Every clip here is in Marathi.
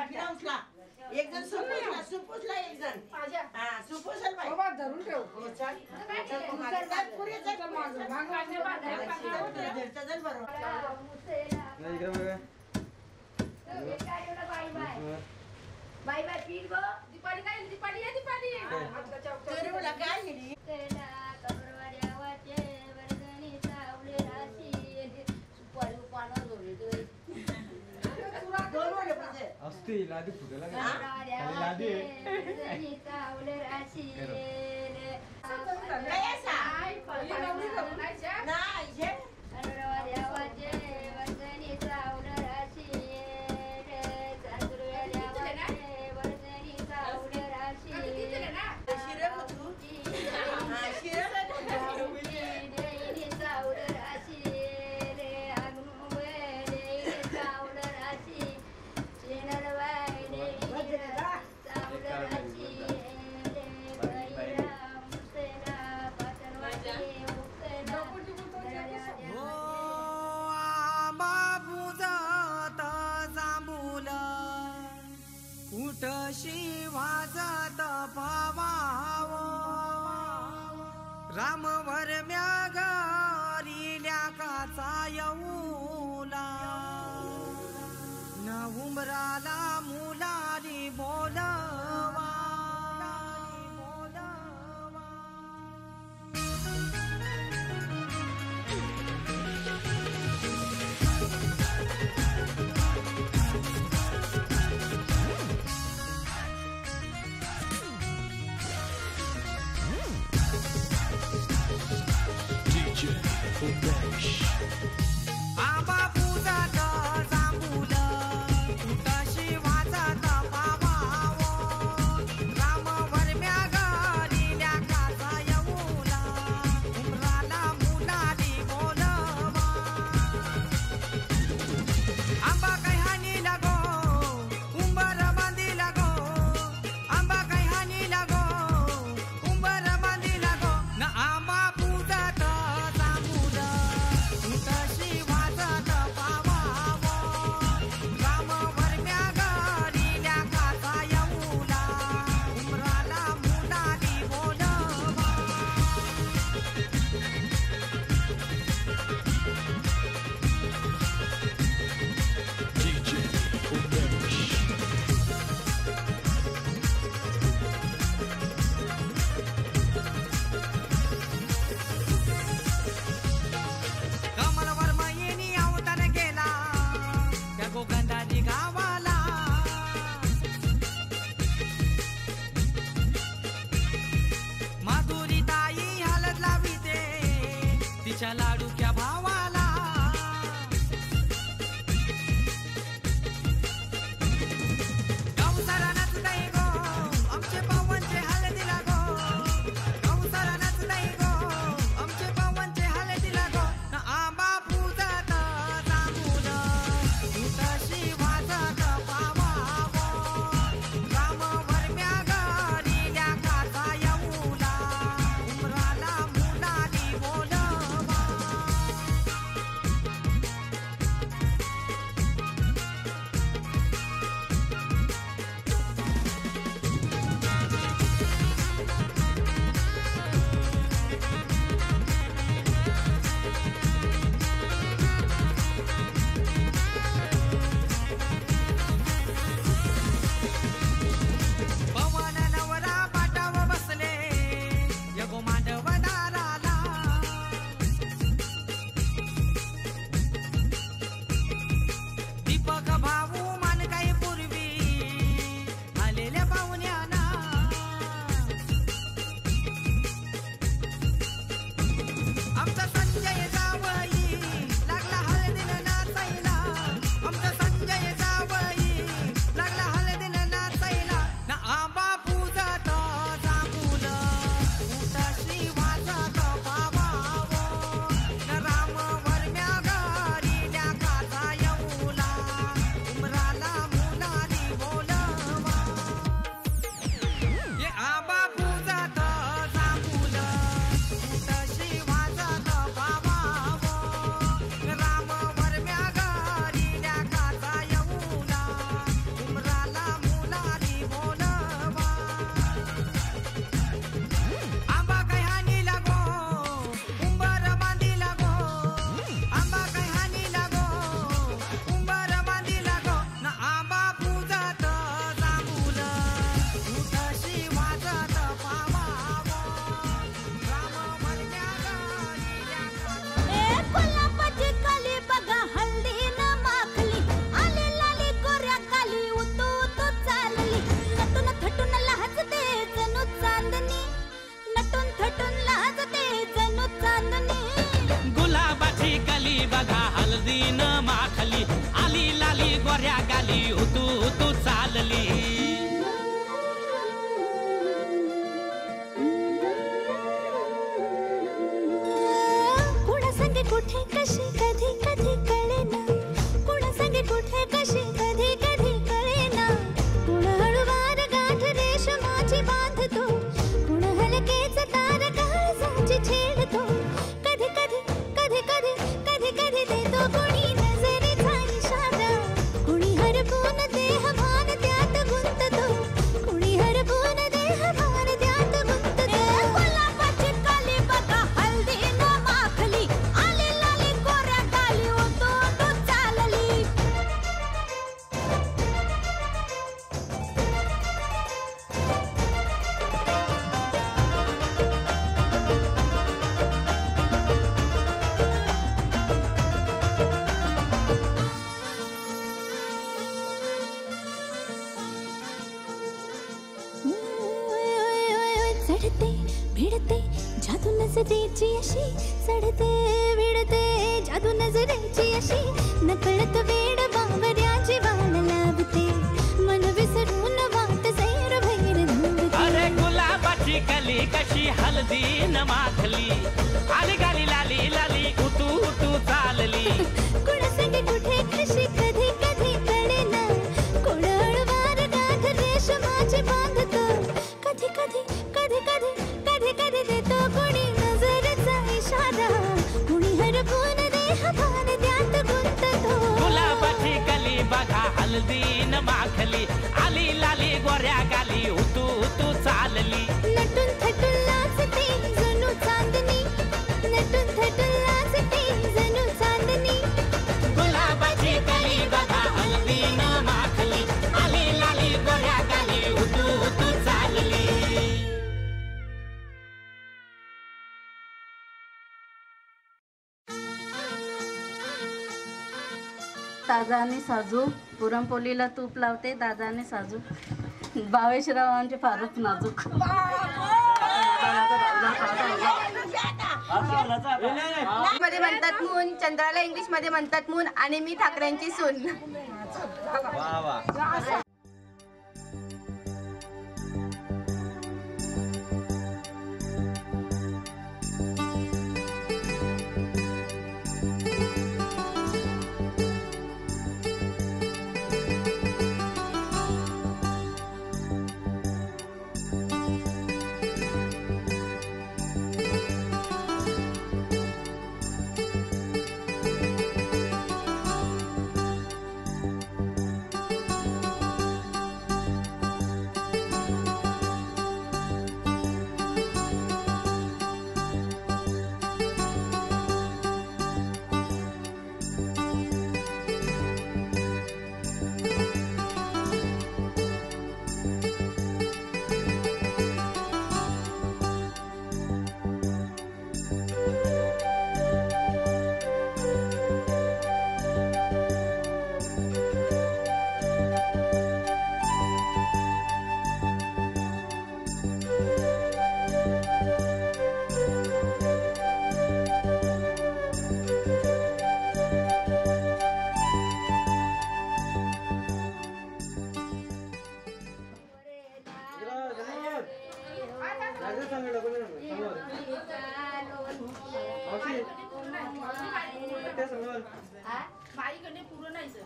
फिरा उचला एक जण सुपूसला एक जण हा सुपूसल बाई बाबा धरून ठेव चल पुरे चल चल बरोबर बाय बाय पीठ गो दीपाली काय दीपाली आहे दीपाली करूला काय गेली तेला कबरवाड्या वाचे वर्गणी सावले राशी सुपारी पानं जोडले दोन वाले म्हणजे असते लादी फुटेला का लादी वर्गणी सावले राशी काय असा नाही हे कबरवाड्या वाचे वर्गणी सावले राशी वाजत भावाव रामवर म्यागरिल्या काचा येऊला न उमराला मुलाली बोलवा आबा पूजात जांभूल उठशी वाजत पावाव रामवर म्यागरिल्या काचा येऊला उमराला मुलाली बोलवा आंबा काही हानी लागो उंबर बांधी लागो आंबा काही हानी लागो उंबर बांधी लागो न आंबा पूजात जांभूल उठशी वाजत पावाव रामवर म्यागरिल्या काचा येऊला उमराला मुलाली बोलवा कमलवर महिनी अवतार गेला त्या गोगंधाजी गावाला माधुरी ताई हालत लाविते तिच्या लाडूच्या भावाला गौसारा नचतय गो आमचे पवनचे हळदीला गो गौसारा नचतय गो आमचे पवनचे हळदीला गो न आंबा पूजत जांभूल उठशी वाजत पावाव रामवर म्यागरिल्या काचा येऊला उमराला मुलाली बोलवा नजरेची अशी नकळत वेड बावऱ्याची वाण लावते मन विसरून वाट सैर भैर धुवते. अरे गुलाबाची कली कशी हळदी न माखली आली गाली लाली लाली उतू उतू चालली. कुणासंग कुठे कशी कधी कधी कळेना कोण अळवार गाठ रेशमाची बांधतो. कधी कधी कधी कधी कधी कधी देतो कोणी नजरेचा इशारा कुणी हरपून देह भान त्यात गुंततो. गुलाबाची कली बघा हळदी न माखली आली लाली गोऱ्या गाली उतू उतू चालली. नटून थटून लाजते जणू चांदणी नटून थटून लाजते जणू चांदणी. गुलाबाची कली बघा हळदी न माखली आली लाली गोऱ्या गाली उतू उतू चालली. ताजा आणि साजू पुरणपोळीला तूप लावते दादा आणि साजू. भावेशराव आमचे फारच नाजूक. मध्ये म्हणतात मून, चंद्राला इंग्लिश मध्ये म्हणतात मून आणि मी ठाकरेंची सून. बाईकडे पुरं नाही सर.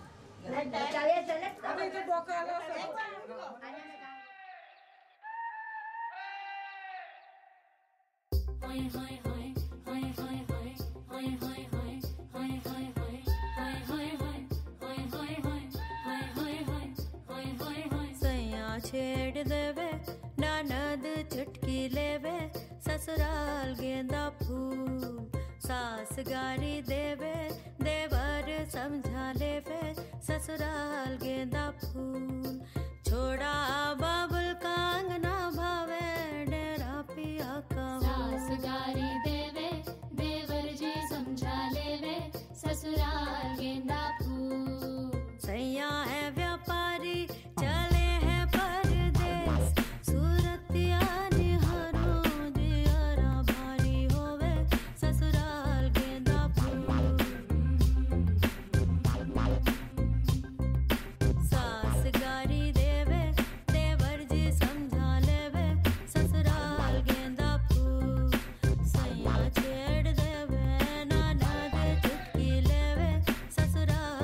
सैया छेड़ देवे ननद चुटकी लेवे ससुराल गेंदा फूल सास गारी देवे देवर समझा लेवे ससुराल गेंदा फूल छोड़ा बाबुल कांगना भावे डेरा पिया का सास गारी देवे देवर जी समझा लेवे ससुराल गेंदा फूल. सैया है व्यापारी चले हैं परदेस सूरतिया निहारो दियारा भारी होवे ससुराल गेंदा फूल. सास गारी देवे देवर जी समझा लेवे ससुराल गेंदा फूल सैया छेड़ देवे ननद चुटकी लेवे ससुराल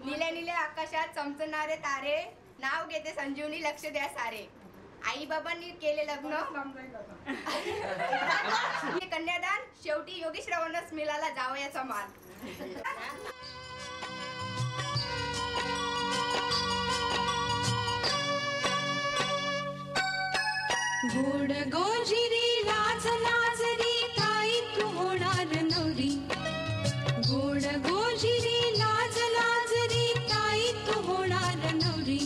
निल्या निल्या आकाशात चमचणारे तारे, नाव घेते संजीवनी, लक्ष द्या सारे. आई बाबांनी केले लग्न, कन्यादान, शेवटी योगेश्वरांनाच मिळाला जावयाचा मान. गोड गोजिरी लाज लाजरी ताई तू होणार नवरी. गोड गोजिरी लाज लाजरी ताई तू होणार नवरी.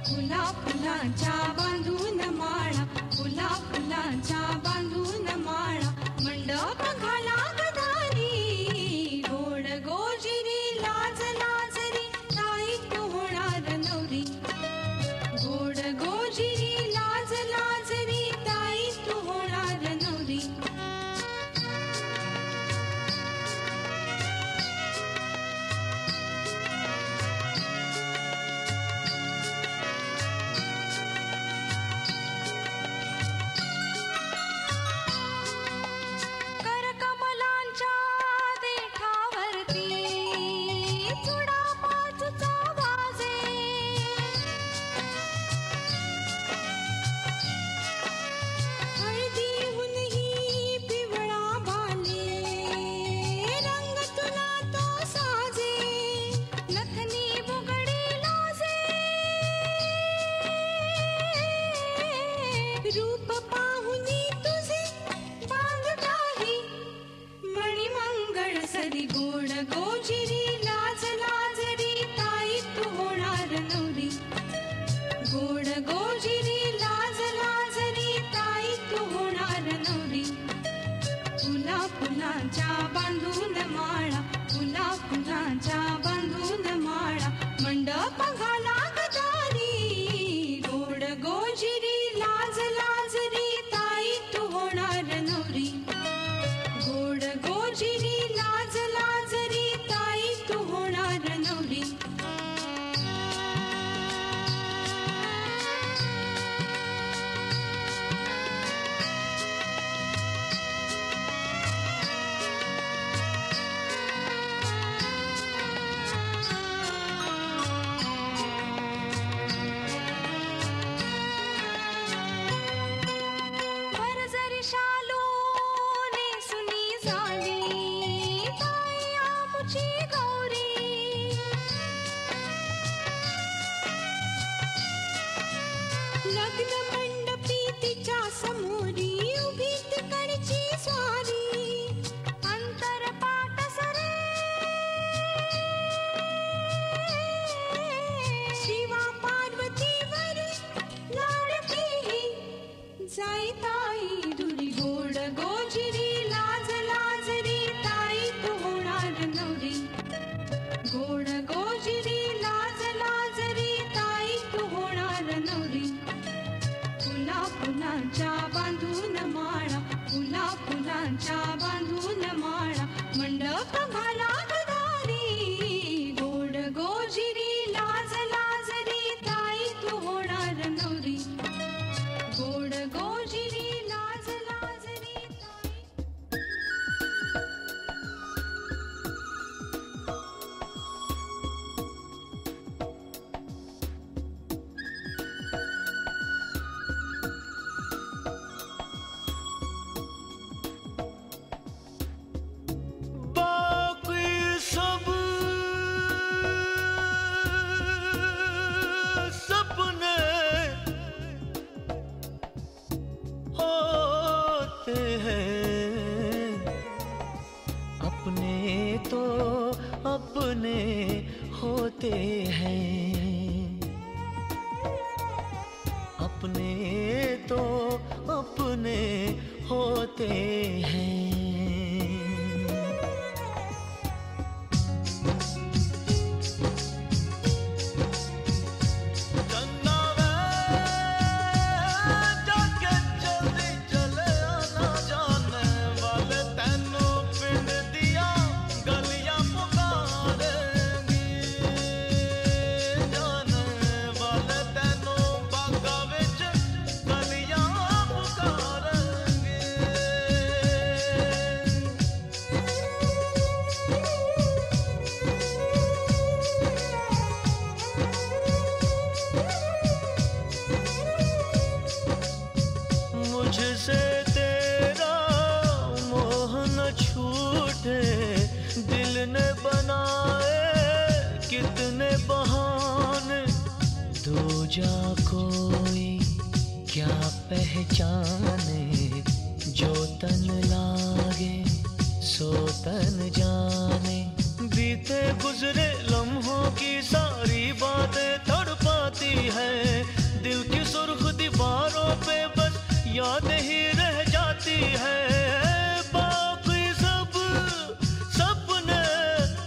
फुला फुलांच्या बांधून माळा, फुला फुलांच्या बांधून माळा, मंडप घाला गदारी. गोड गोजिरी लाज लाजरी ताई तू होणार नवरी. गोड गोजिरी लाज लाजरी ताई तू होणार नवरी. करकमलांच्या देठावरती चुडा पाचूचा वाजे. हळदीहूनही पिवळा भाले, रंग तुला तो साजे. नथनी बुगडी लाजे, रूप पाहुनी तुझे बांध काही, मणिमंगळ सरी. गोड गोजिरी लाज लाजरी ताई तू होणार नवरी. गोड गोजिरी लाज लाजरी ताई तू होणार नवरी. फुला फुलांच्या बांधून माळा, फुला फुलांच्या बांधून माळा, मंडप घाला गदारी. गोड गोजिरी लाज लाजरी ताई तू होणार नवरी. गोड गोजिरी लाज लाजरी ताई तू होणार नवरी. वर जरी शालो नेसुनी झाली ताई आमुची गौरी. लग्न मंडपी तिच्या समोरी उभी तिकडची स्वारी. अंतर पाट सरे शिवा पार्वतीवरी लाडकी जाई ताई दुरी. गोड गोजिरी लाज लाजरी ताई तू होणार नवरी. गोड गोजिरी लाज लाजरी ताई तू होणार नवरी. फुला फुलांच्या बांधून माळा, फुला फुलांच्या बांधून माळा, मंडप घाला गदारी. गोड गोजिरी लाज लाजरी ताई तू होणार नवरी. गोड गोजिरी लाज लाजरी ताई. बाकी सब सपने होते हैं, अपने तो अपने होते हैं, अपने तो अपने होते हैं. पहचाने, जो तन लागे सो तन जाने। बीते गुजरे लम्हों की सारी बातें तड़पाती है, दिल की सुर्ख दीवारों पे बस याद ही रह जाती है। बाकी सब सपने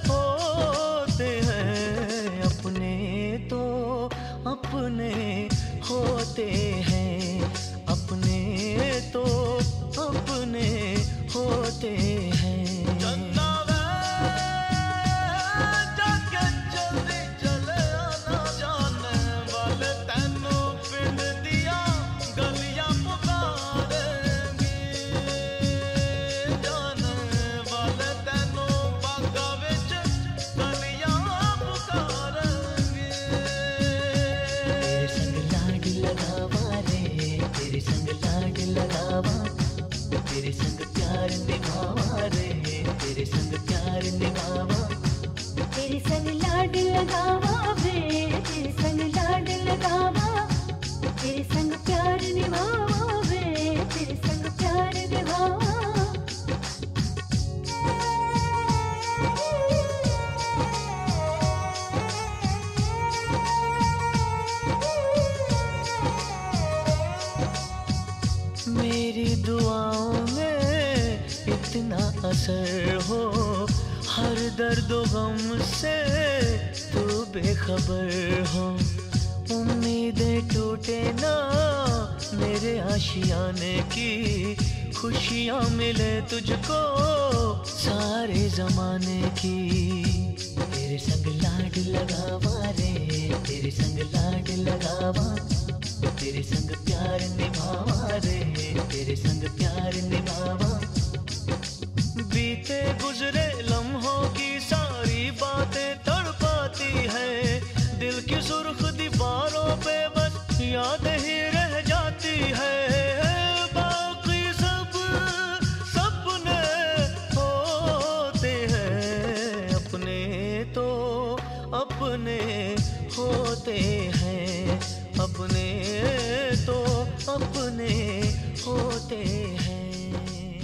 होते हैं, अपने तो अपने होते हैं, अपने तो अपने होते हैं। तेरे संग प्यार निभावा रे, तेरे संग प्यार निभावा। तेरे संग लाड लगावा वे, तेरे संग लाड लगावा। तेरे संग प्यार निभावा वे, तेरे संग प्यार निभावा। मेरी दुआओं में इतना असर हो, हर दर्द गम से तू बेखबर हो। उम्मीदें टूटे ना मेरे आशियाने की, खुशियाँ मिले तुझको सारे जमाने की। तेरे संग लाड लगावा रे, तेरे संग लाड लगावा। तेरे संग प्यार निभावा रे, तेरे संग प्यार निभावा। बीते गुजरे लम्हों की सारी बातें तड़पाती है, दिल की सुर्ख दीवारों पे बस याद ही रह जाती है। बाकी सब सपने होते हैं, अपने तो अपने होते हैं, अपने तो अपने होते हैं।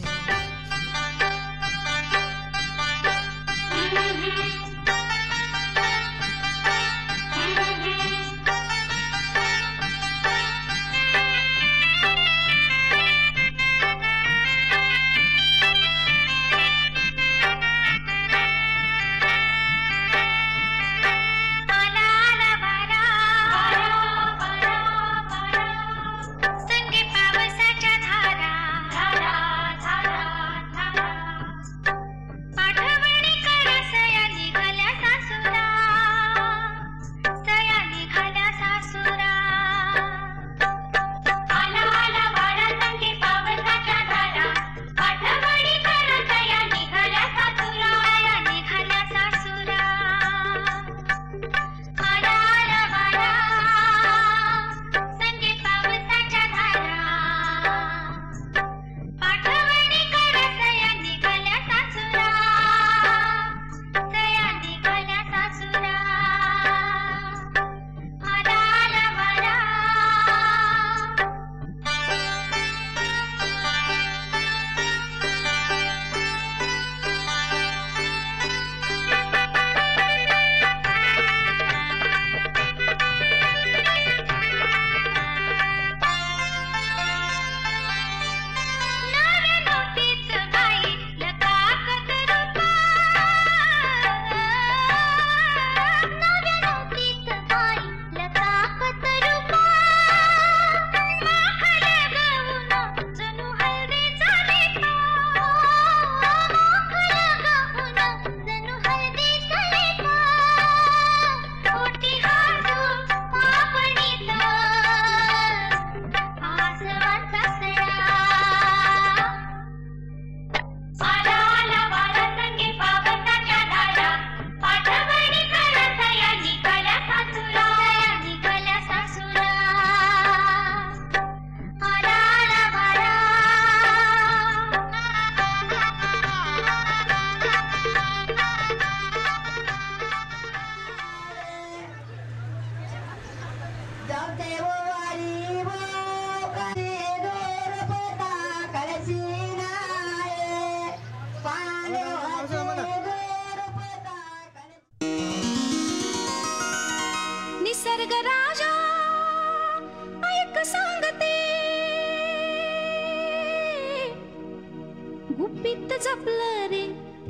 गुपित जपलं रे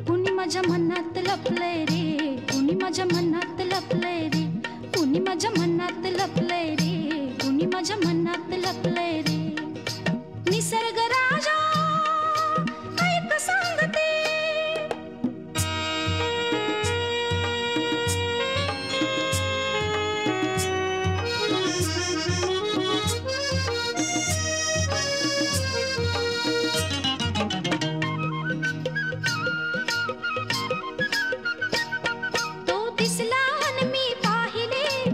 कुणी माझ्या मनात लपलंय रे, कुणी माझ्या मनात लपलंय रे, कुणी माझ्या मनात लपलंय रे, कुणी माझ्या मनात लपलंय रे. निसर्ग राजा ऐक सांगते,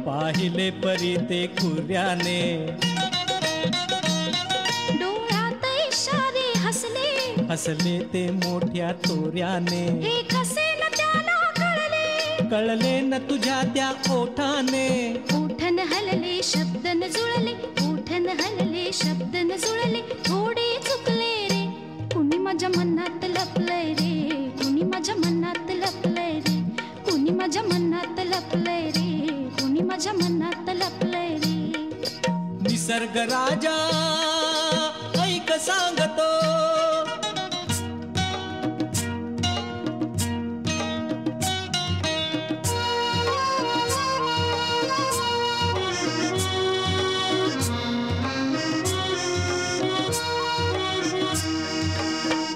पाहिले परी ते खुर्याने, डोळ्यात इशारे हसले, हसले ते मोठ्या तोऱ्याने. हे कसे न त्याला कळले, कळले न तुझ्या त्या ओठाने. ओठन हलले शब्द न जुळले, ओठन हलले शब्द न जुळले, थोडे चुकले रे कुणी माझ्या मनात लपलंय रे, कुणी माझ्या मनात लपलंय रे, कुणी माझ्या मनात लपलंय रे, कुणी माझ्या मनात लपलंय रे. निसर्ग राजा ऐक सांगतो,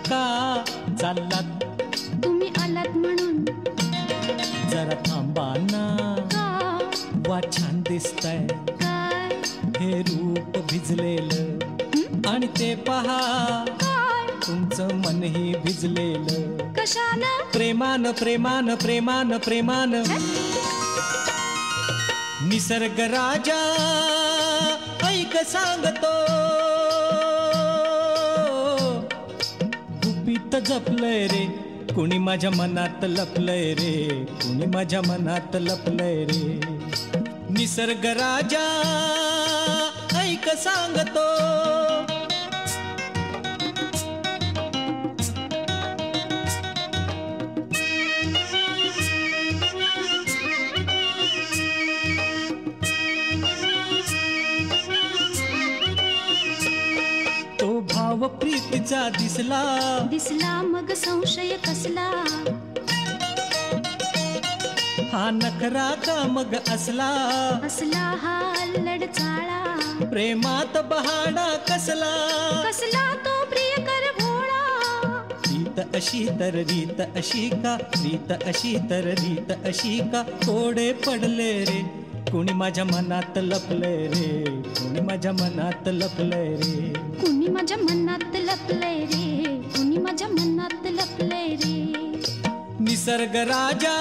का चाललात तुम्ही आलात म्हणून, जरा थांबा ना, वा छान दिसतंय काय हे रूप भिजलेलं, आणि ते पहा तुमचं मनही भिजलेलं. कशानं? प्रेमान प्रेमान प्रेमान प्रेमान. निसर्ग राजा ऐक सांगतो, गुपित जपलंय रे कुणी माझ्या मनात लपलंय रे, कुणी माझ्या मनात लपलंय रे. निसर्ग राजा ऐक सांगतो, तो भाव प्रीतीचा दिसला, दिसला मग संशय कसला, हा नखरा का मग असला, असला हा लडचाळा, प्रेमात बहाडा कसला, कसला तो प्रियकर भोळा. रीत अशी तर रीत अशी का, रीत अशी तर रीत अशी का, थोडे पडले रे कुणी माझ्या मनात लपलंय रे, कुणी माझ्या मनात लपलंय रे, कुणी माझ्या मनात लपलंय रे, कुणी माझ्या मनात लपलंय रे. निसर्ग राजा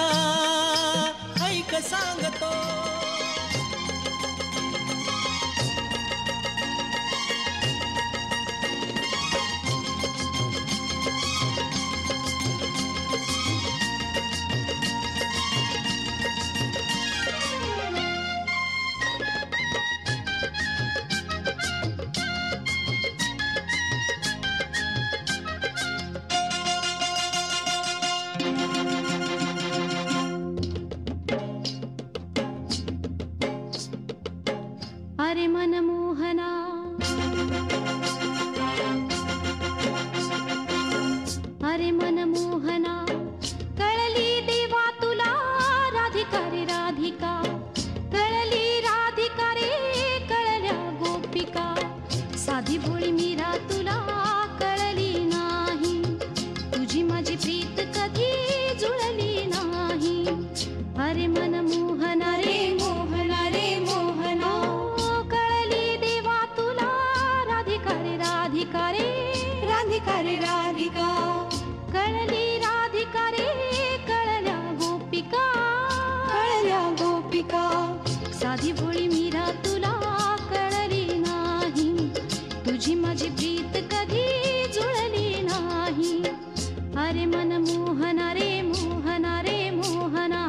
ऐक सांगतो, अरे मनमोहना, अरे मनमोहना, कळली देवा तुला राधिका रे राधिका, कळली राधिका रे कळल्या गोपिका, साधी भोळी मीरा तुला कळली नाही, तुझी माझी प्रीत कधी जुळली नाही. अरे मनमोहना रे मोहना रे मोहना, कळली देवा तुला राधिका रे राधिका रे, राधिका रे राधिका, कळली राधिका रे कळल्या गोपिका, कळल्या गोपिका, साधी भोळी मीरा तुला कळली नाही, तुझी माझी प्रीत कधी जुळली नाही. अरे मनमोहना रे मोहना रे मोहना.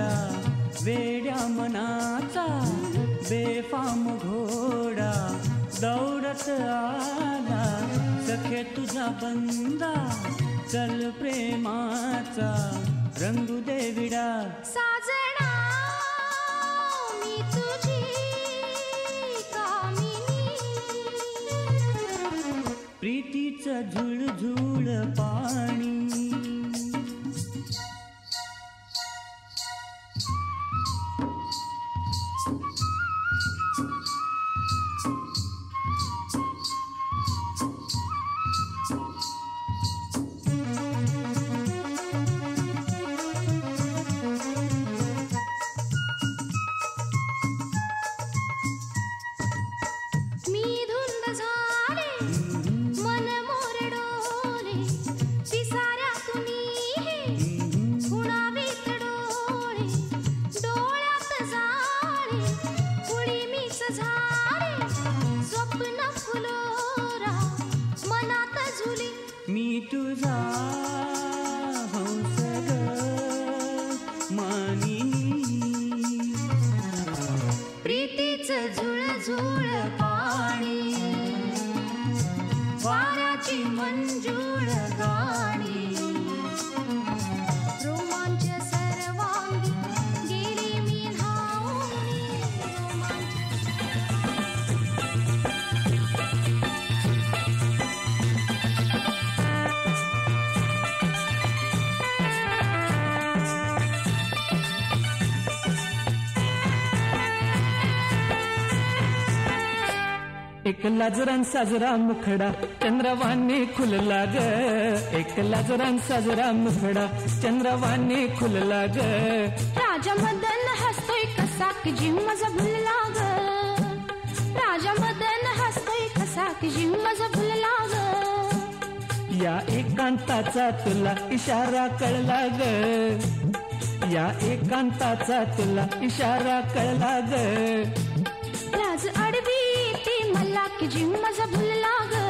घोडा वेड्या मनाचा बेफाम घोडा दौडत आला सखे तुझा बंदा चल प्रेमाचा रंगू दे विडा साजना मी तुझी कामिनी प्रीतीचं झुळझुळ पाणी मी धुंद झाले मन मोरडोले पिसाऱ्या तुम्ही हे खुणावीत डोळे डोळ्यात जाळे कुळी मीच झाले स्वप्न फुलोरा मनात झुली मी तुझा हंस ग मानिनी प्रीतीचं झुळझुळ पाणी वाऱ्याची मंजूळ गाणी रोमांच सर्वांगी गेली मी धावून एक लाजरान साजरा मुखडा चंद्रवाणी खुलला ग एक लाजरान साजरा मुखडा चंद्रवाणी खुलला ग राजा मदन हसतोय कसा की जीव माझा भुलला ग राजा मदन हसतोय कसा की जीव माझा भुलला ग या एकांताचा तुला इशारा कळला ग या एकांताचा तुला इशारा कळला ग लाज अडवी ती मला की जीव माझा भुलला ग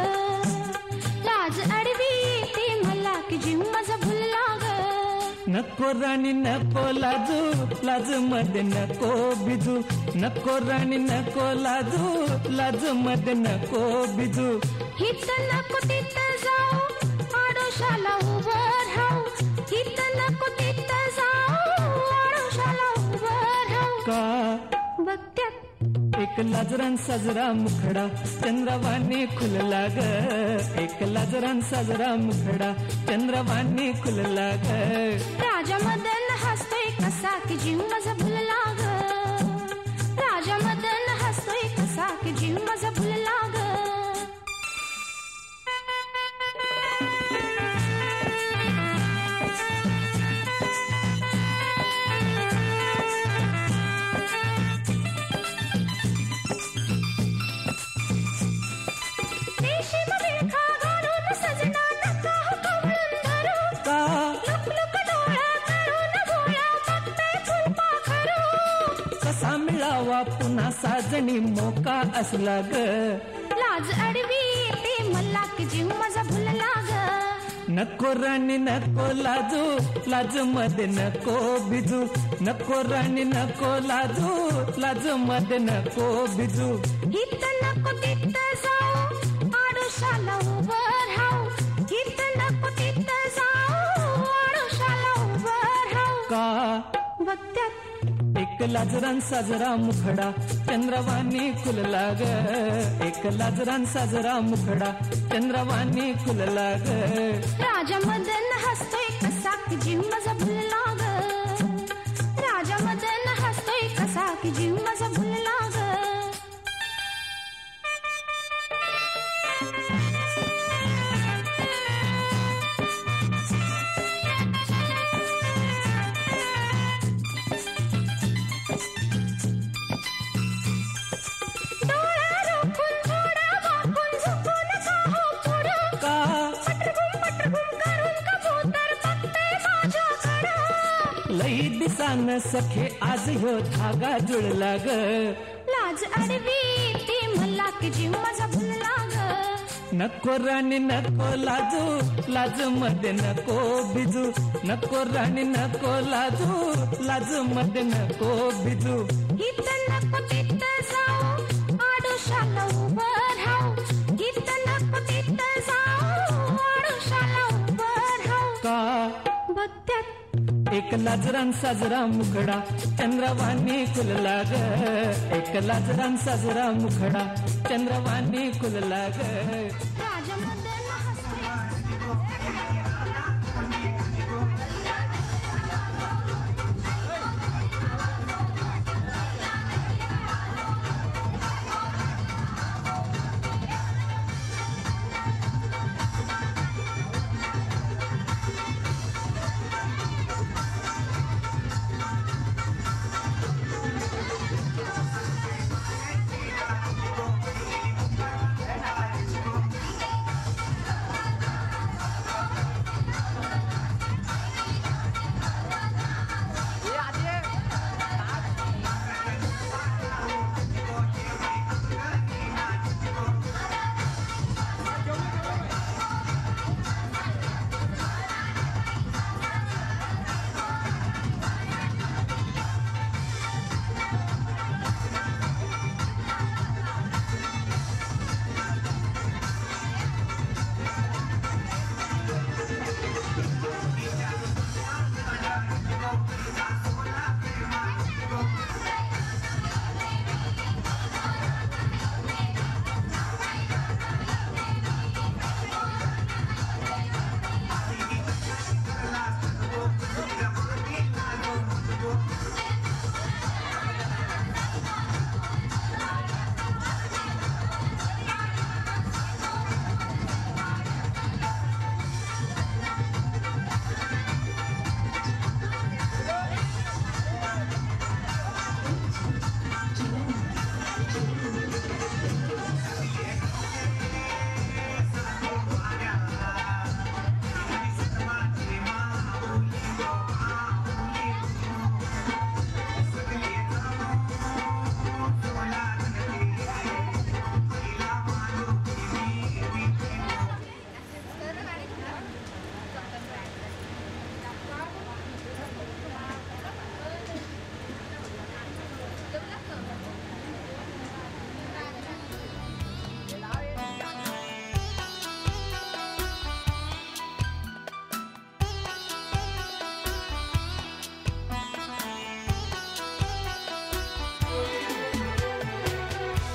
लाज अडवी ती मला की जीव माझा भुलला ग नको राणी नको लाजू लाज मध्ये नको बिजू नको राणी नको लाजू लाज मध्ये नको बिजू हित नको तिथं जाऊ आडोशाला उभं राहू हित नको तिथं जाऊ आडोशाला उभं राहू का बघत्यात एक लाजरान साजरा मुखडा चंद्रवाणी खुलला ग एक लाजरान साजरा मुखडा चंद्रवाणी खुलला ग राजा मदन हसतोय कसा की जीव माझा भुलला ग राजा मदन हसतोय कसा की जीव माझा भुलला ग कसा मिळावा पुन्हा साजणी मोका असला ग लाज अडवी ते मला की जीव माझा भुलला ग नको राणी नको लाजू लाज मध्ये नको बिजू नको राणी नको लाजू लाज मध्ये नको बिजू हित नको तिथं जाऊ आडोशाला उभं राहू हित नको तिथं जाऊ आडोशाला उभं राहू का बघत्यात एक लाजरान साजरा मुखडा चंद्रवाणी खुलला ग एक लाजरान साजरा मुखडा चंद्रवाणी खुलला ग राजा मदन हसतोय कसा की जीव माझा भुलला ग राजा मदन हसतोय कसा की जीव माझा भुलला ग लई दिसान सखे आज ह्यो धागा जुळला ग लाज अडवी ती मला की जीव माझा भुलला ग नको राणी नको लाजू, लाज मध्ये नको बिजू. नको राणी नको लाजू, लाज मध्ये नको बिजू. इथं नको तिथं जाऊ, आडोशाला उभं राहू. इथं नको तिथं जाऊ, आडोशाला उभं राहू. का बघत्यात एक लाजरान साजरा मुखडा, चंद्रवाणी कुलला ग. एक लाजरान साजरा मुखडा, चंद्रवाणी कुलला ग. राजमदन हसते.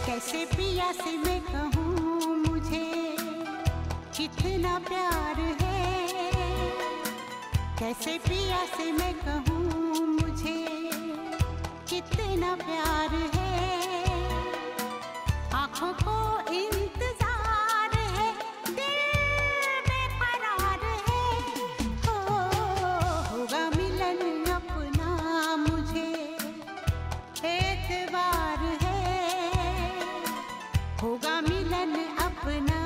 कैसे पिया से मैं कहूँ मुझे कितना प्यार है. कैसे पिया से मैं कहूँ मुझे कितना प्यार है. आँखों को इंतजार है, दिल बेकरार है. होगा मिलन अपना मुझे एतबार है. होगा मिलन अपना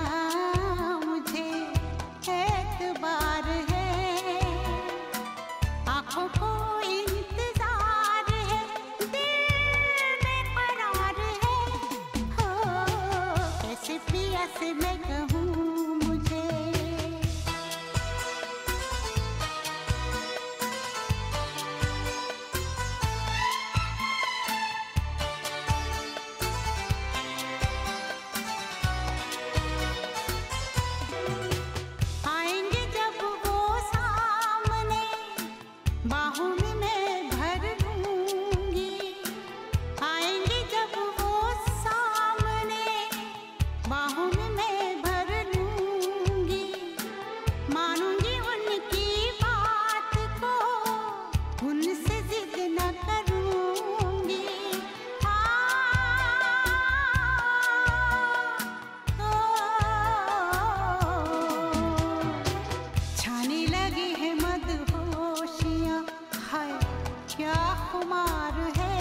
मुझे एतबार है. आँखों को इंतजार है, दिल बेकरार है. कैसे पिया से मैं कहूँ मुझे. आएंगे जब वो सामने, बाहों में मैं भर लूंगी. आएंगे जब वो सामने, बाहों में मैं भर लूंगी. मानूंगी उनकी बात को, उनसे जिद न करूंगी. छाने लगी है मदहोशियाँ, हाय क्या खुमार है.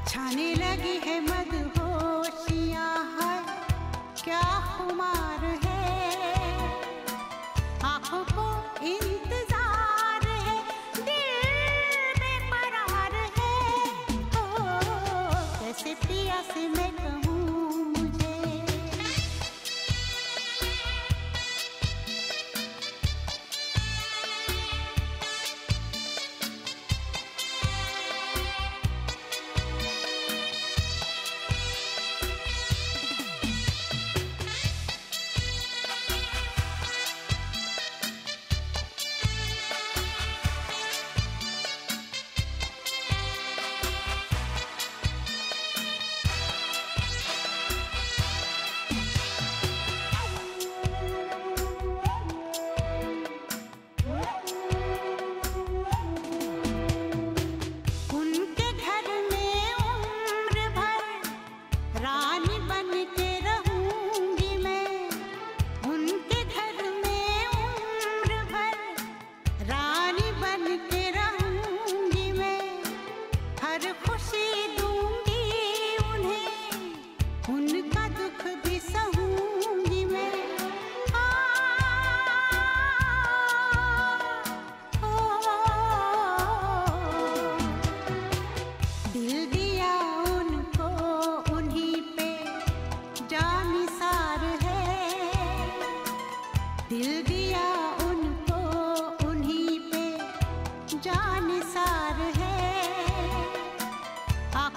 छाने लगी है मदहोशियाँ, हाय क्या खुमार है. आँखों को इंतजार है, दिल बेकरार है. कैसे पिया से मैं कहूँ मुझे.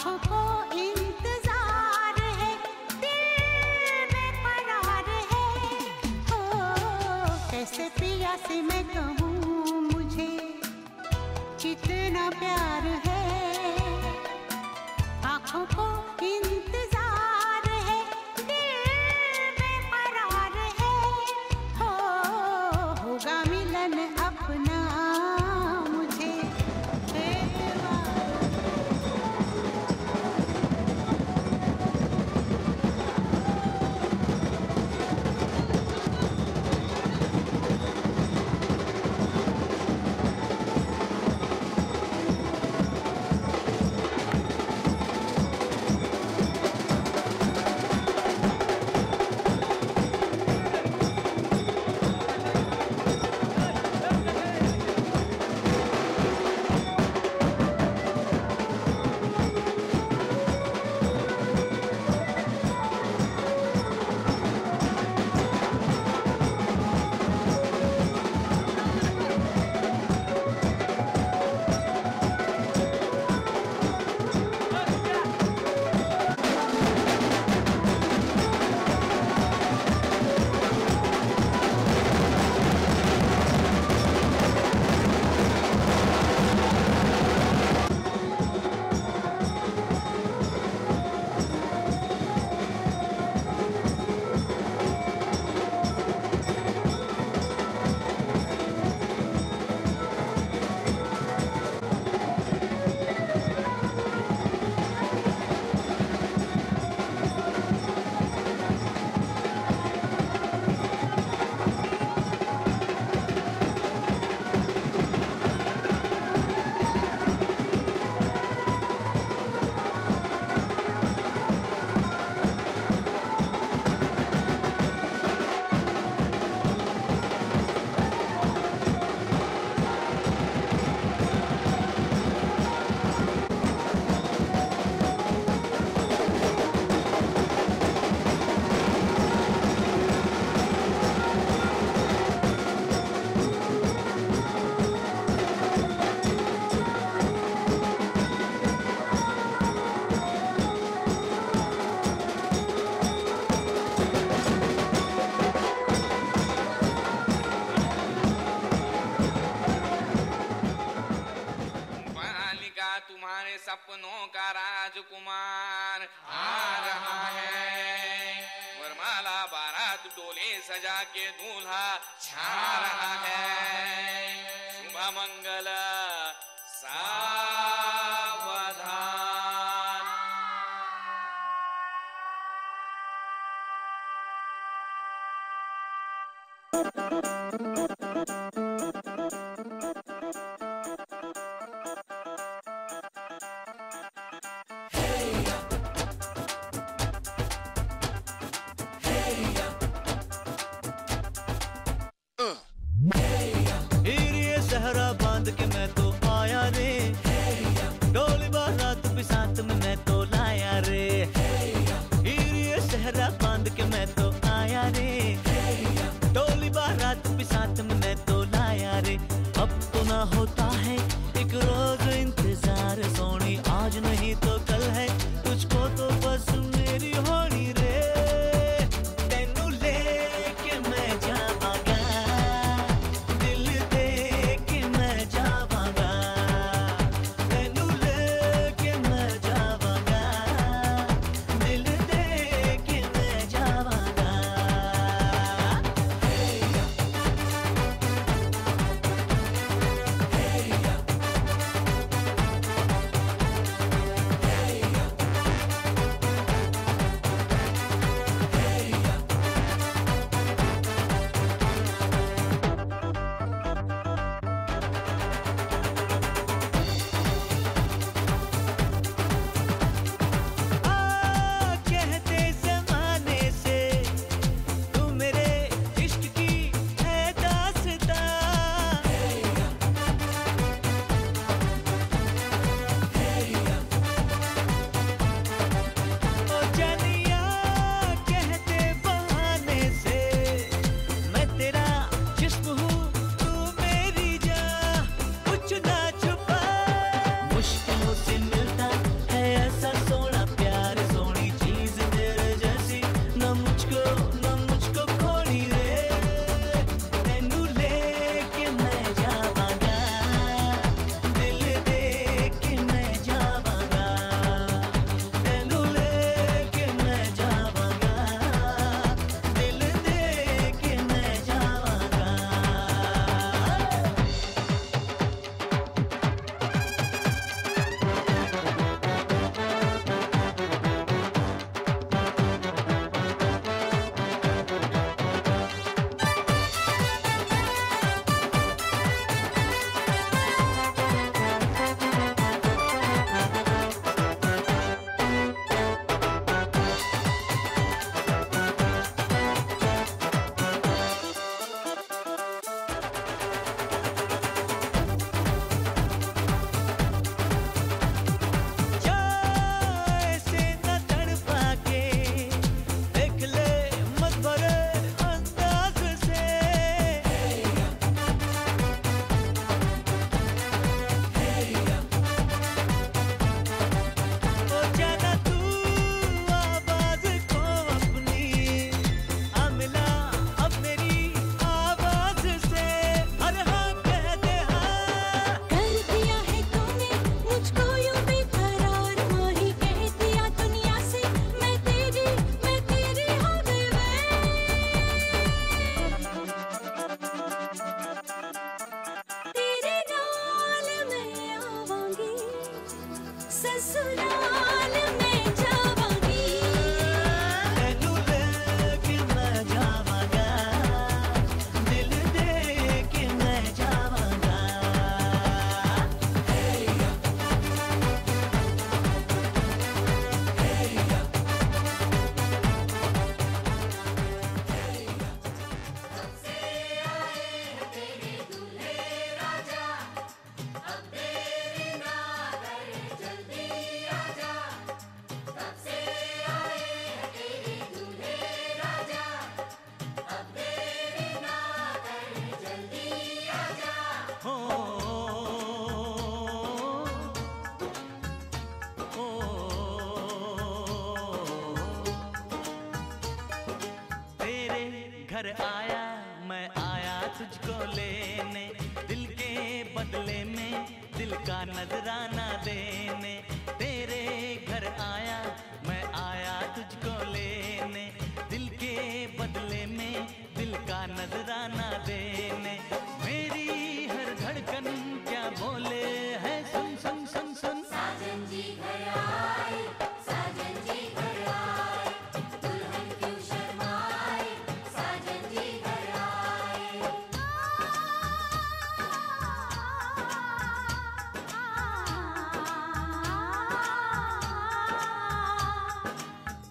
आँखों को इंतजार है, दिल में करार है। हो कैसे पिया से मैं कहूँ मुझे कितना प्यार है। आँखों को इंतजार है, दिल में करार है। होगा मिलन अपना मुझे तुम्हारे सपनों का राजकुमार आ रहा है। वरमाला बारात डोले सजा के दूल्हा छा रहा है। शुभ मंगल सावधान। सहरा बांध के मैं तो आया रे, डोली बारात भी साथ में मैं तो लाया रे। ये सहरा बांध के मैं तो आया रे, डोली बारात भी साथ में मैं तो लाया रे। अब तो ना होता है एक रोज इंतजार सोनी, आज नहीं तो कल है तुझको तो बस मेरी होनी रे। तेनू लेके मैं जावांगा, दिल दे के मैं जावांगा। तेनू लेके मैं जावांगा, दिल दे के मैं जावांगा। कहते ज़माने से तू मेरे इश्क की है दास्तां। ओ जानिया कहते बहाने से मैं तेरा जिस्म हूँ तू मेरी जान, कुछ ना छुपा। मुश्किलों से मिलता है ऐसा ससुराल में जावांगी तेनू लेके मैं जावांगा दिल दे के मैं जावांगा तेरे घर आया मैं आया तुझको लेने दिल के बदले में दिल का नजराना देने तेरे घर आया मैं आया तुझको लेने दिल के बदले में दिल का नजराना देने मेरी हर धड़कन क्या बोले है सुन सुन सुन सुन साजन जी घर आए साजन जी घर आए दुल्हन क्यों शर्माए साजन जी घर आए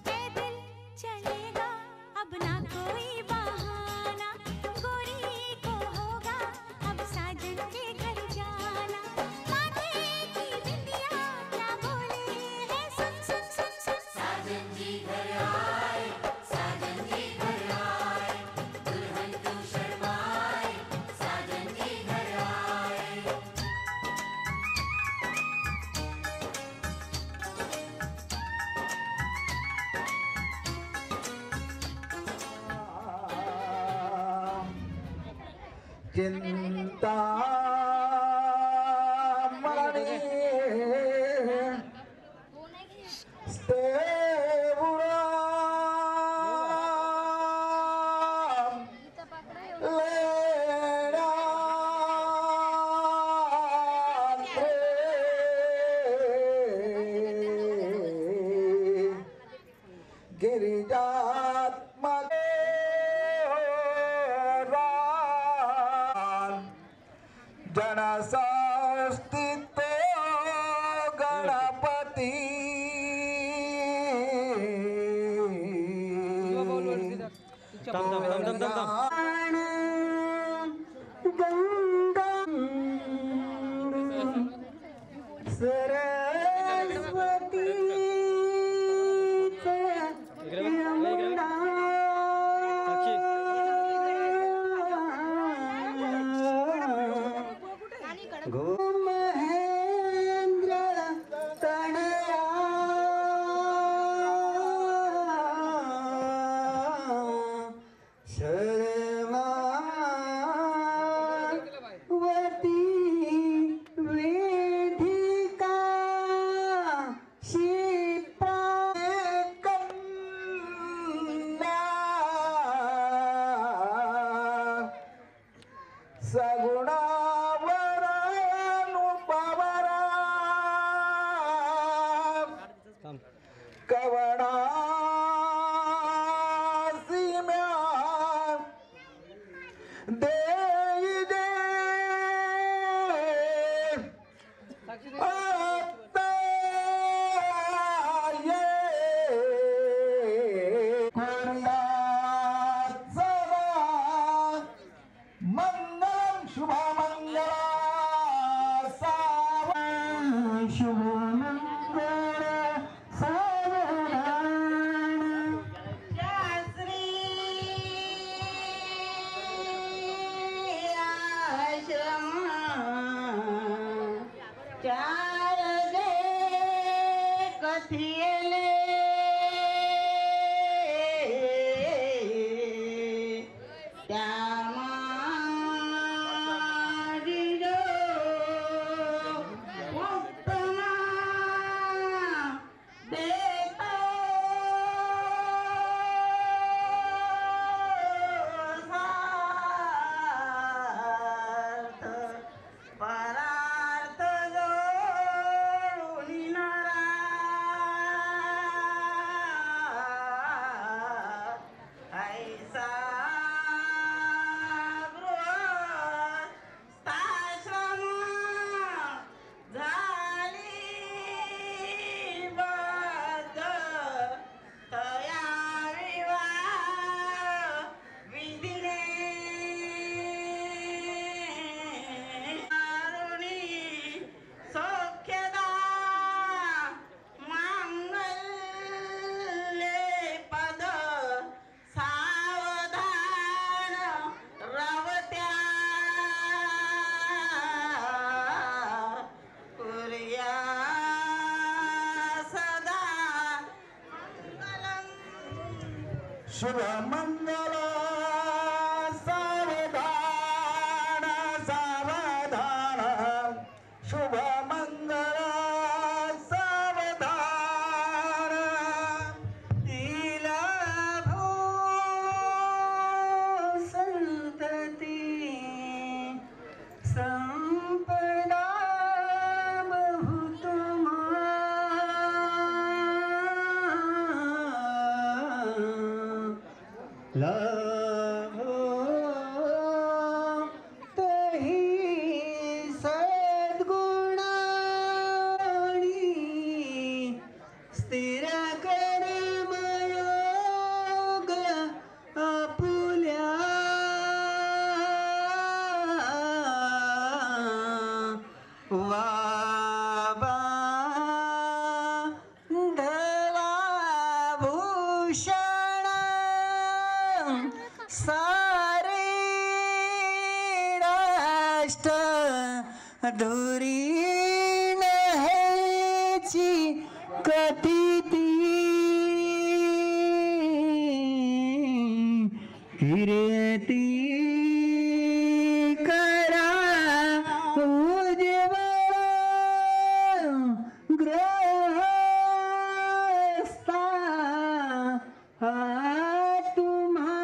पैदल चलेगा अब ना कोई बहाना गोरी को होगा अब साजन के घर जाना माथे की बिंदिया क्या बोले है सुन सुन सुन सुन साजन जी घर आए साजन जी घर आए दुल्हन क्यों शर्माए साजन जी घर आए चिंता मरणी जनसास्तित्व गणपति सरस्वती महेंद्र तनया शर्मावती वेदिका शिप्रा कन्या सगुणावरानुपवरा कवणासी म्या देई दे आता ये कुर्यात सदा मंगलम शुभमंगला शुभमंगल सावधान श्री आश्रम चार गे कथियले परार्थ जोडून शुभ मंगल सावधान सावधान शुभ मंगल सावधान इलाभो संतति संपदा लाभो तही सद्गुणाणी स्थिर कर्मयोग आपुल्या वाबा धवा भूषण सारे राष्ट्र धुरी नहेची कथिती हिरेती करा उज्ज्वल ग्रहस्था तुम्हा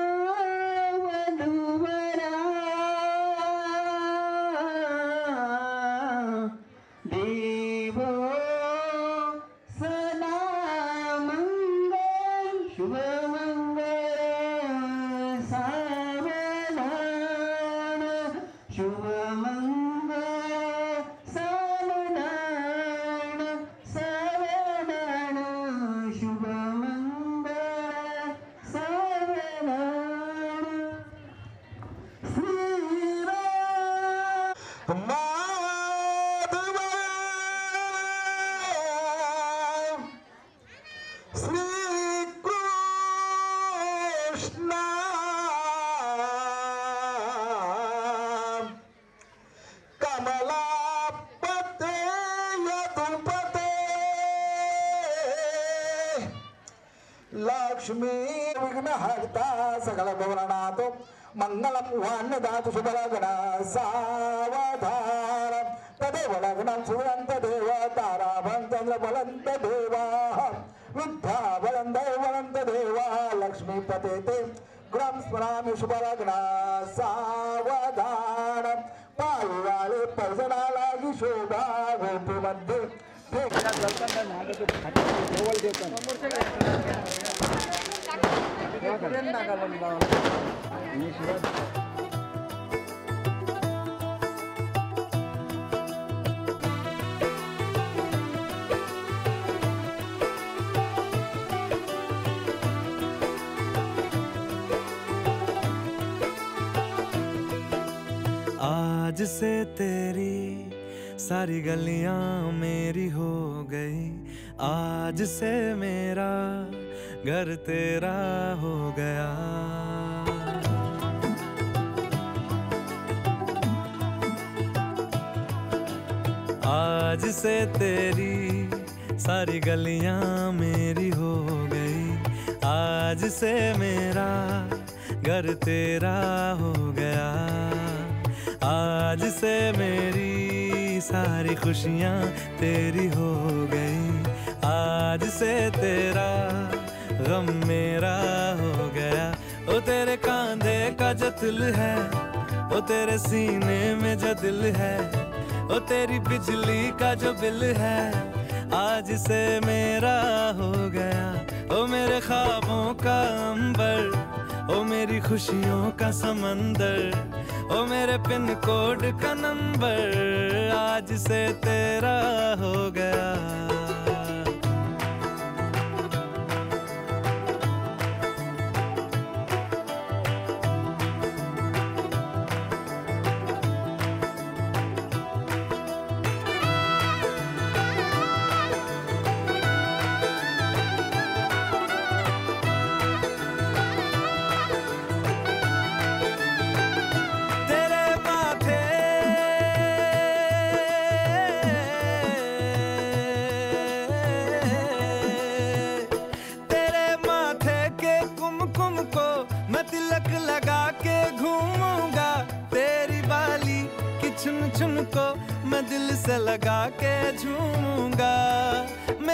वधूवरा देवो सदा मंगल शुभ मंगल सावधान शुभ मंगल सावधान सावधान शुभ मंगल सावधान श्रीराम माधव श्री कृष्ण कमलापते यदुपते लक्ष्मी विघ्नहर्ता सकल भवनाथ मंगलम वान्यदातु शुभलग्न सावधान तदेव लग्नं सुरन्त देव ताराभं चन्द्रबलन्त देवा विद्या बलन्त बलन्त देवा लक्ष्मीपते ते गुणं स्मरामि शुभलग्न सावधान पालुवाले पर्जनालागी शोभा गोपी मध्ये आज से तेरी सारी गलियां मेरी हो गई, आज से मेरा घर तेरा हो गया। आज से तेरी सारी गलियां मेरी हो गई, आज से मेरा घर तेरा हो गया। आज से मेरी सारी खुशियाँ तेरी हो गई, आज से तेरा गम मेरा हो गया। ओ तेरे कांधे का जो दिल है, ओ तेरे सीने में जो दिल है, ओ तेरी बिजली का जो बिल है, आज से मेरा हो गया। ओ मेरे ख्वाबों का अंबर, ओ मेरी खुशियों का समंदर, ओ मेरे पिन कोड का नंबर, आज से तेरा हो गया।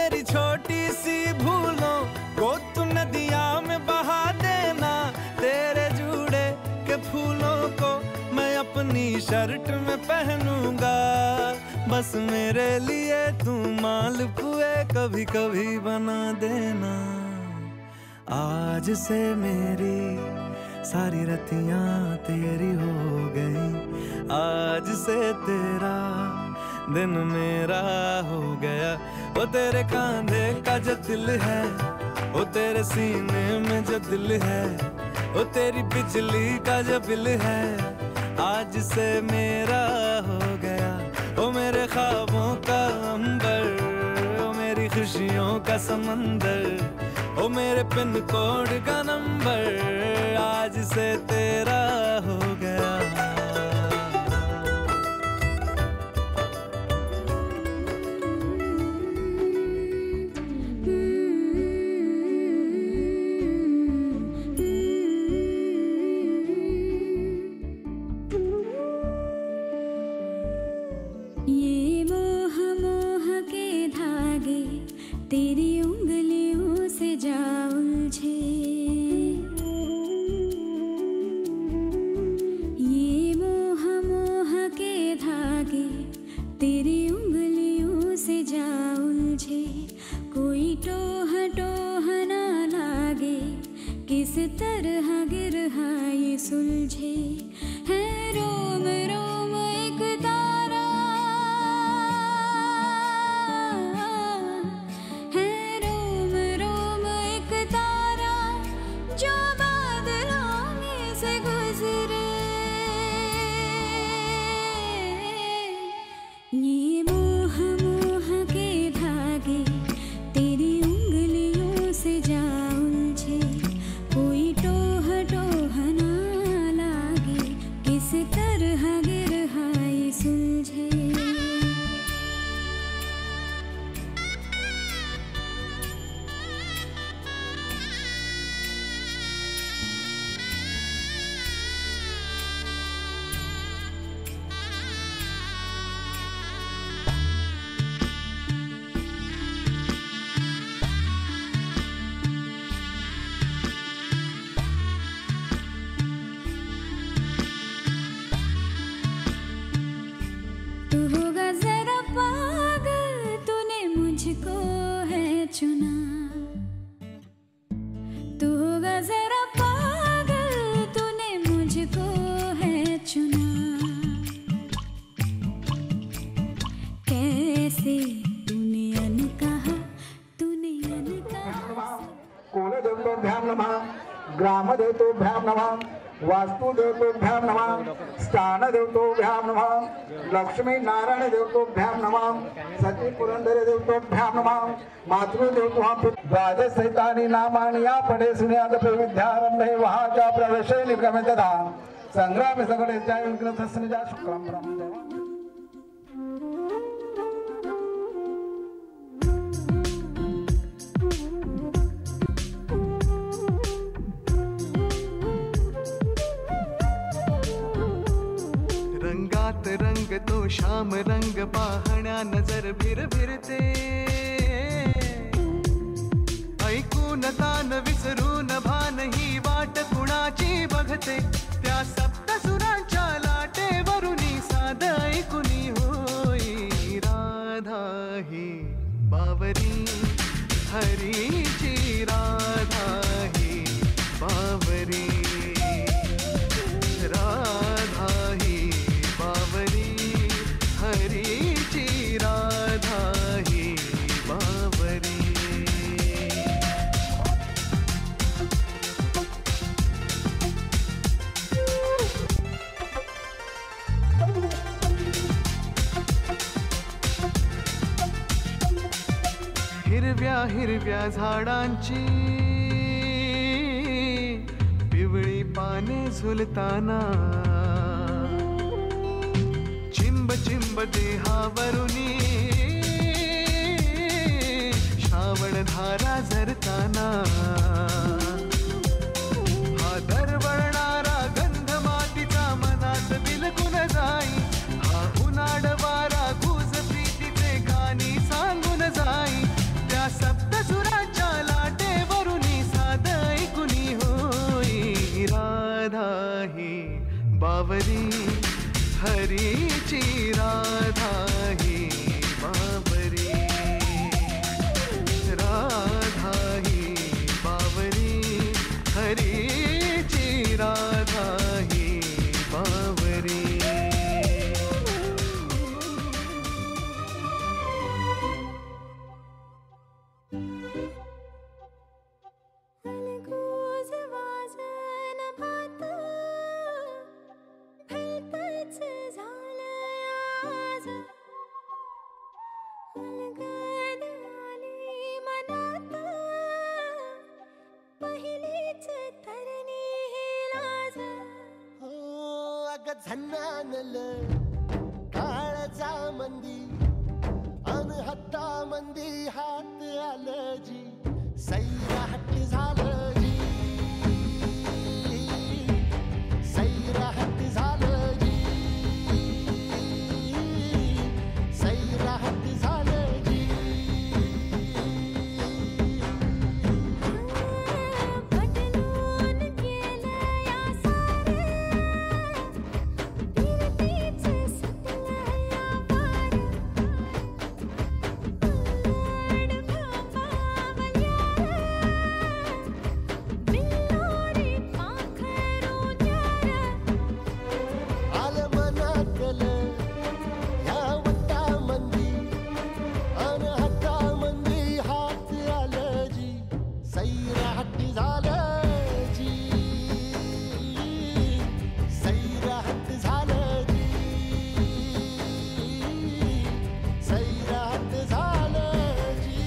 मेरी छोटी सी भूलों को तू नदिया में बहा देना। तेरे जूड़े के फूलों को मैं अपनी शर्ट में पहनूंगा। बस मेरे लिए तू मालपुए कभी कभी बना देना। आज से मेरी सारी रतियां तेरी हो गई। आज से तेरा दिन मेरा हो गया। वो तेरे कांधे का जो दिल है, वो तेरे सीने में जो दिल है, वो तेरी बिजली का जो बिल है, आज से मेरा हो गया। वो मेरे ख्वाबों का अंबर, वो मेरी खुशियों का समंदर, वो मेरे पिन कोड का नंबर, आज से तेरा हो गया। ये मोह मोह के धागे तेरी उंगलियों से जा उलझे। ये मोह मोह के धागे तेरी उंगलियों से जा उलझे। कोई टोह टोह ना लागे, किस तरह गिरहा ये सुलझे। है रोम रोम एक तारा, है रोम रोम एक तारा जो बादलों में से गुजरे। ये मोह मोह के धागे तेरी उंगलियों से जा उलझे। कोई टोह टोह ना लागे, किस तरह गिरहा ये सुलझे। तू होगा जरा पागल, तूने मुझको है चुना। तू होगा जरा पागल, तूने मुझको है चुना। कैसे तूने अनकहा, तूने अनकहा। कुलदेवतोभ्यां नमः, ग्रामदेवतोभ्यां नमः, वास्तुदेवतोभ्यां नमः, स्थानदेवतोभ्यां नमः, लक्ष्मी नारायण देवतोभ्यां नमः, सती पुरंदर देवतोभ्यां नमः, मातृदेवतोभ्यां। द्वादश सहितानि नामानि या पठे सुन्यात विद्यारंभे वहाचा प्रवेशे निर्गमे तथा संग्रामे सगळे जय ग्रंथस्य निजा शुक्रम ब्रह्मदेव। रंगात रंग तो श्याम रंग पाहण्या नजर भिरभिरते। ऐकून तान विसरून भान ही वाट कुणाची बघते। त्या सप्तसुरांच्या लाटेवरुनी साध ऐकुनी होई राधा ही बावरी हरीची। राधा ही बावरी, राधा ही बावरी हरीची। राधा ही बावरी। हिरव्या हिरव्या झाडांची पिवळी पाने झुलताना। चिंब चिंब देहावरुनी श्रावण धारा झरताना। हा दरवळणारा गंध मातीचा मनात बिलकुल जाई। हा उन्हाळ वारा गुज प्रीतीचे गाणी सांगून जाई। त्या बावरी हरीची राधा ही बावरी राधा ही बावरी हरीची राधा ही बावरी अलगोज वाजन भात भलतंच झालंय आज अलगद आली मनात पहिलीच तरणी ही लाज हो अग झन्नानल काळजा मंदी अन हत्ता मंदी हात आलं जी सैराट झालं जी सैराट झालं जी सैराट झालं जी पटलून केलं या सारे फिरतीच सुटलं या पार उलड भांबावल्या बिल्लोरी पाखरू न्यार आलं मनातल ह्या वट्टा मंदी अन हत्ता मंदी हात आलं जी सैराट झालं जी सैराट झालं जी सैराट झालं जी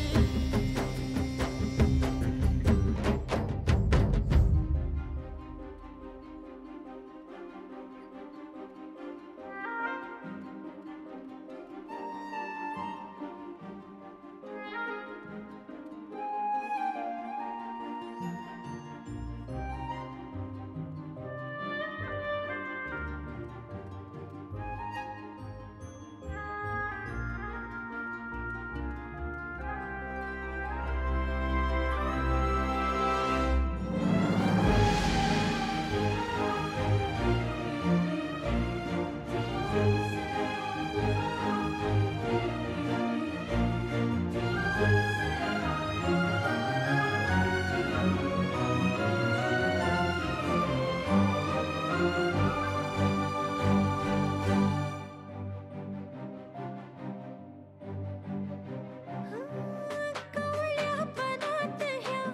कवळ्या पणात ह्या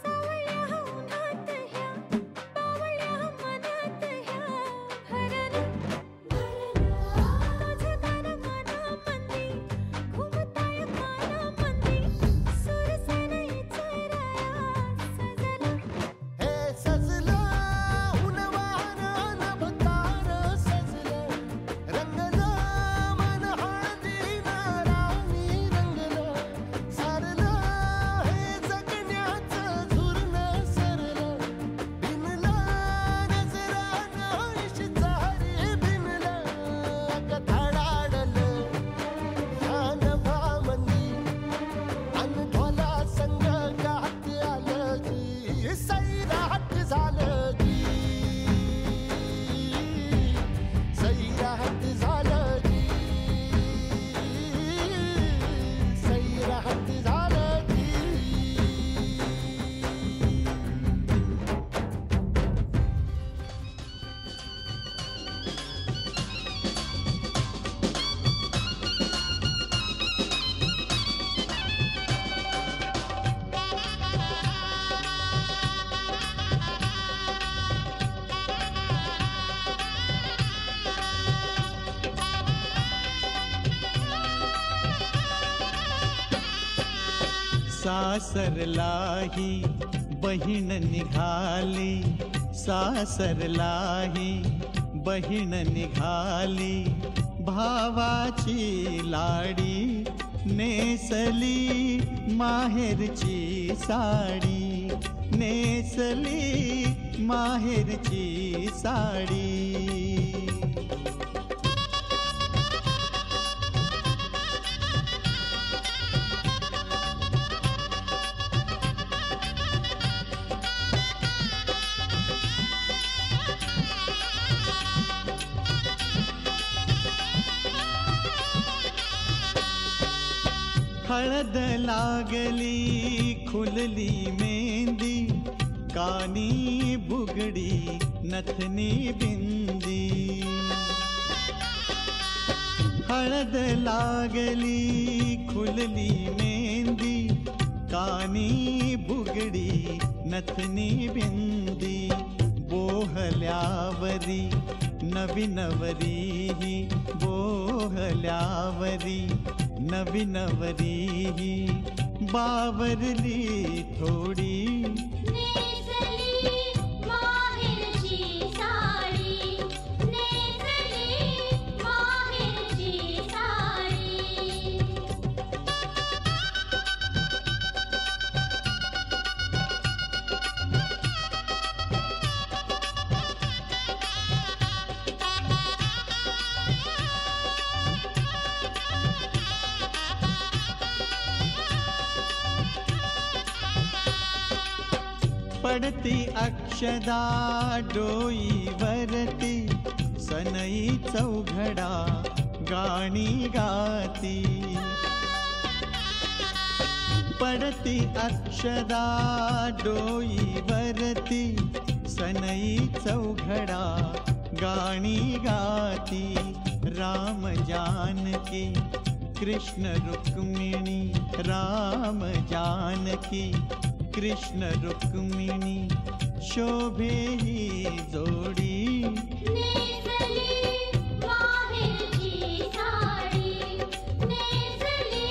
सावळ्या उन्हात ह्या बावळ्या मनात ह्या भरलं तुझं गाणं मनामंदी घुमताय कानामंदी सुरसेन इचराया सजलं हे सजलं हुनवार नभतार सजलं रंगलं मन हळदीनं राणी रंगलं सारलं हे जगण्याचं झुरणं सरलं भिनलं नजरानं इश्तारी भिनलं अग धडाडलं ह्या नभामंदी अन ढोला संग गात आलं जी सैराट झालं जी सैराट झालं जी सैराट झालं जी सासरलाही बहीण निघाली सासरलाही बहीण निघाली भावाची लाडी नेसली माहेरची साडी नेसली माहेरची साडी हळद लागली खुलली मेहंदी कानी बुगडी नथनी बिंदी हळद लागली खुलली मेहंदी कानी बुगडी नथनी बिंदी बोहल्यावरी नवीनवरी बोहल्यावरी नवीनवरी बावरली थोडी नेसली माहेरची साडी नेसली माहेरची साडी पडती अक्षदा डोईवरती सनई चौघडा गाणी गाती पडती अक्षदा डोईवरती सनई चौघडा गाणी गाती राम जानकी कृष्ण रुक्मिणी राम जानकी कृष्ण रुक्मिणी शोभे ही जोडी नेसली माहेरची साडी नेसली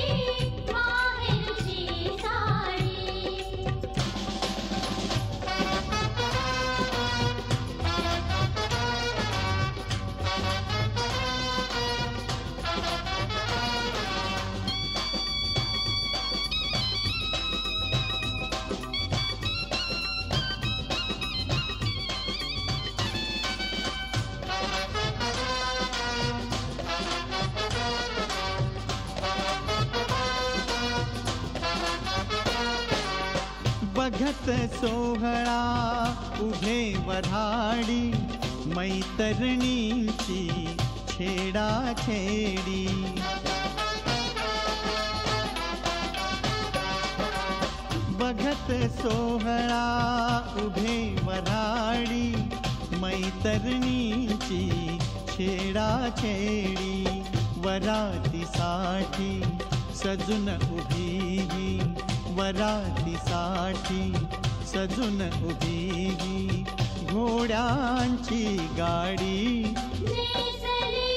माहेरची साडी बघत सोहळा उभे वऱ्हाडी मैतरणींची छेडाछेडी बघत सोहळा उभे वऱ्हाडी मैतरणींची छेडाछेडी वरातीसाठी सजून उभी वरातीसाठी सजून उभी घोड्यांची गाडी नेसली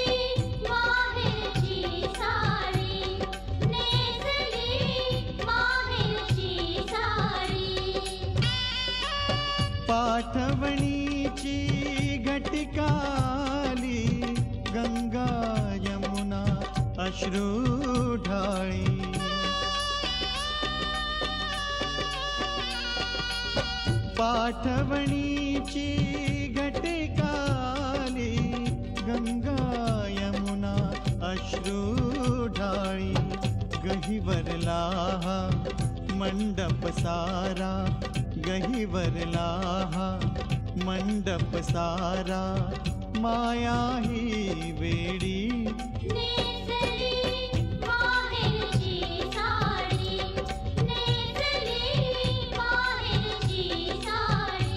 माहेरची साडी नेसली माहेरची साडी पाठवणीची घटिकाली गंगा यमुना अश्रू ढाळी पाठवणीची घटिकाली गंगा यमुना अश्रू ढाळी गहिवरला मंडप सारा गहिवरला मंडप सारा माया ही वेडी नेसली माहेरची साडी नेसली माहेरची साडी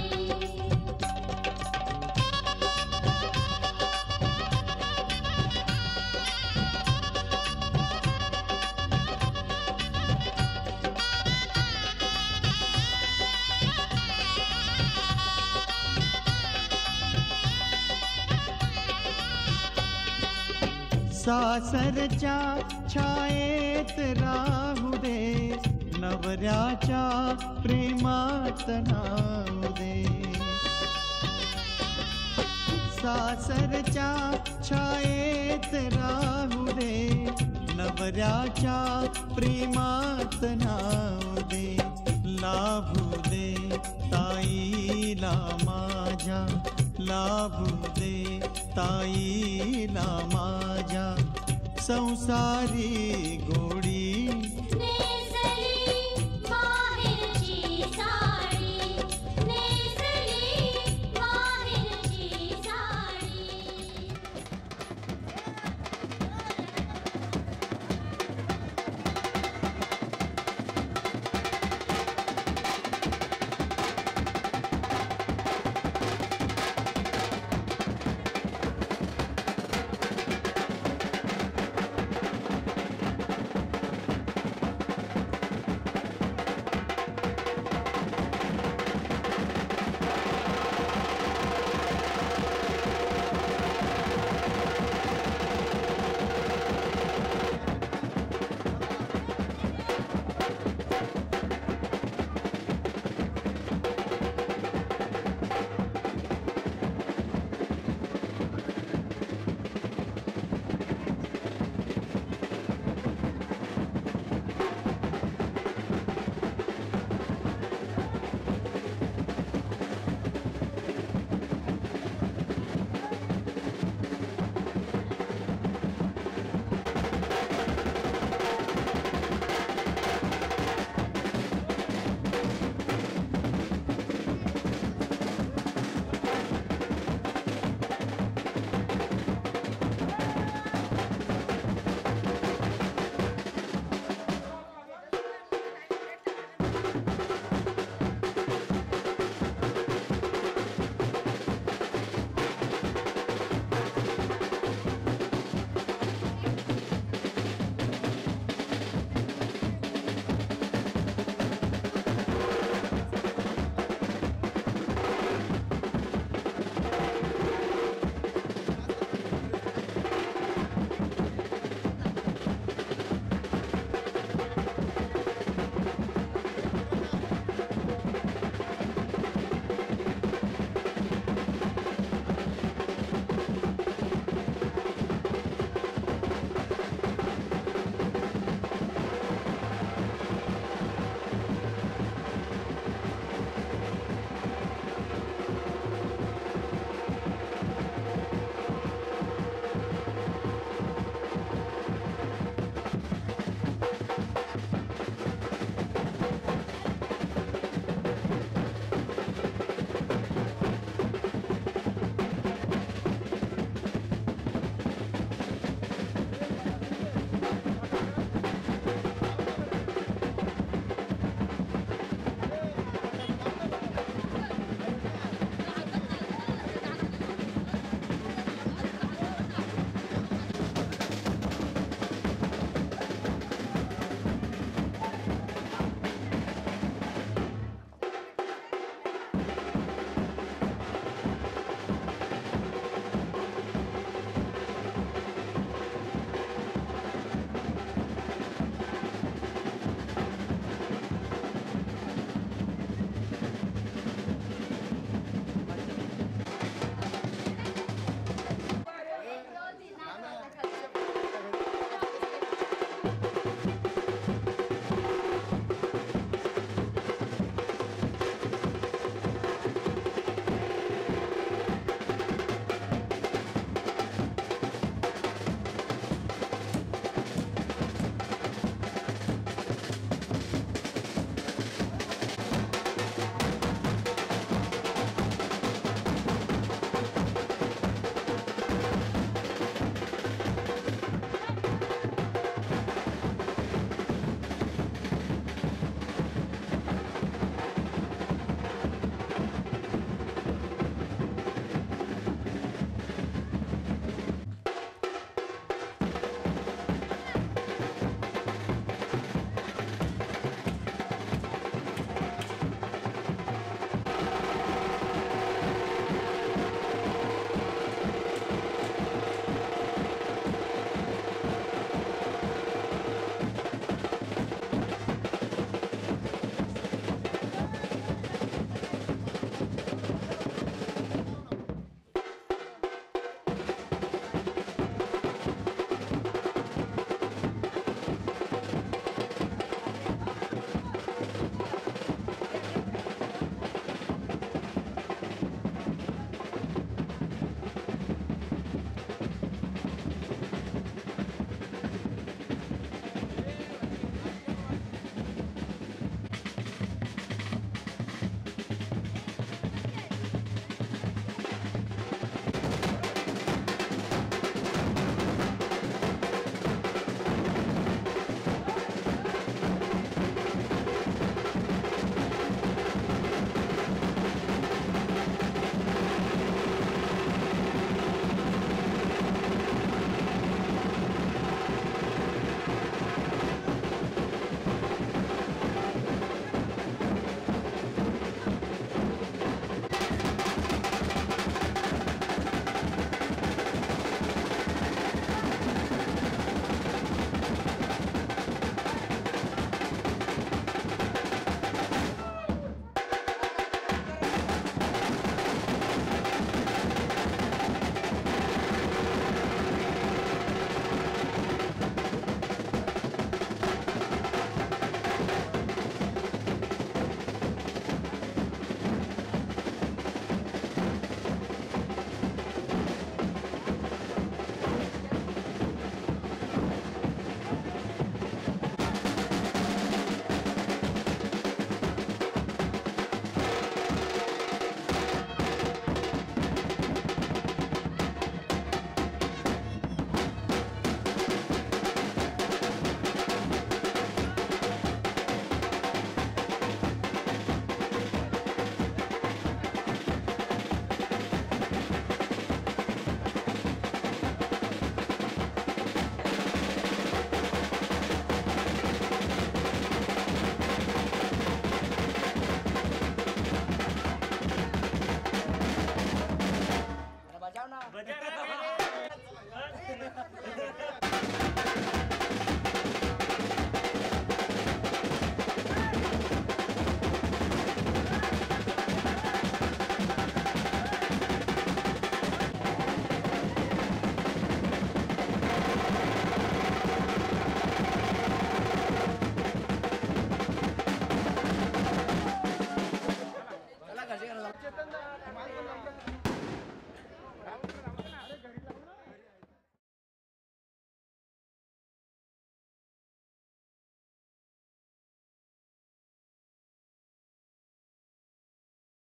सासरच्या छायेत राहू दे नवऱ्याच्या प्रेमात नाहू दे सासरच्या छायेत राहू दे नवऱ्याच्या प्रेमात नाहू दे लाभू दे ताईला माझ्या लाभू दे ताईला माझ्या संसारी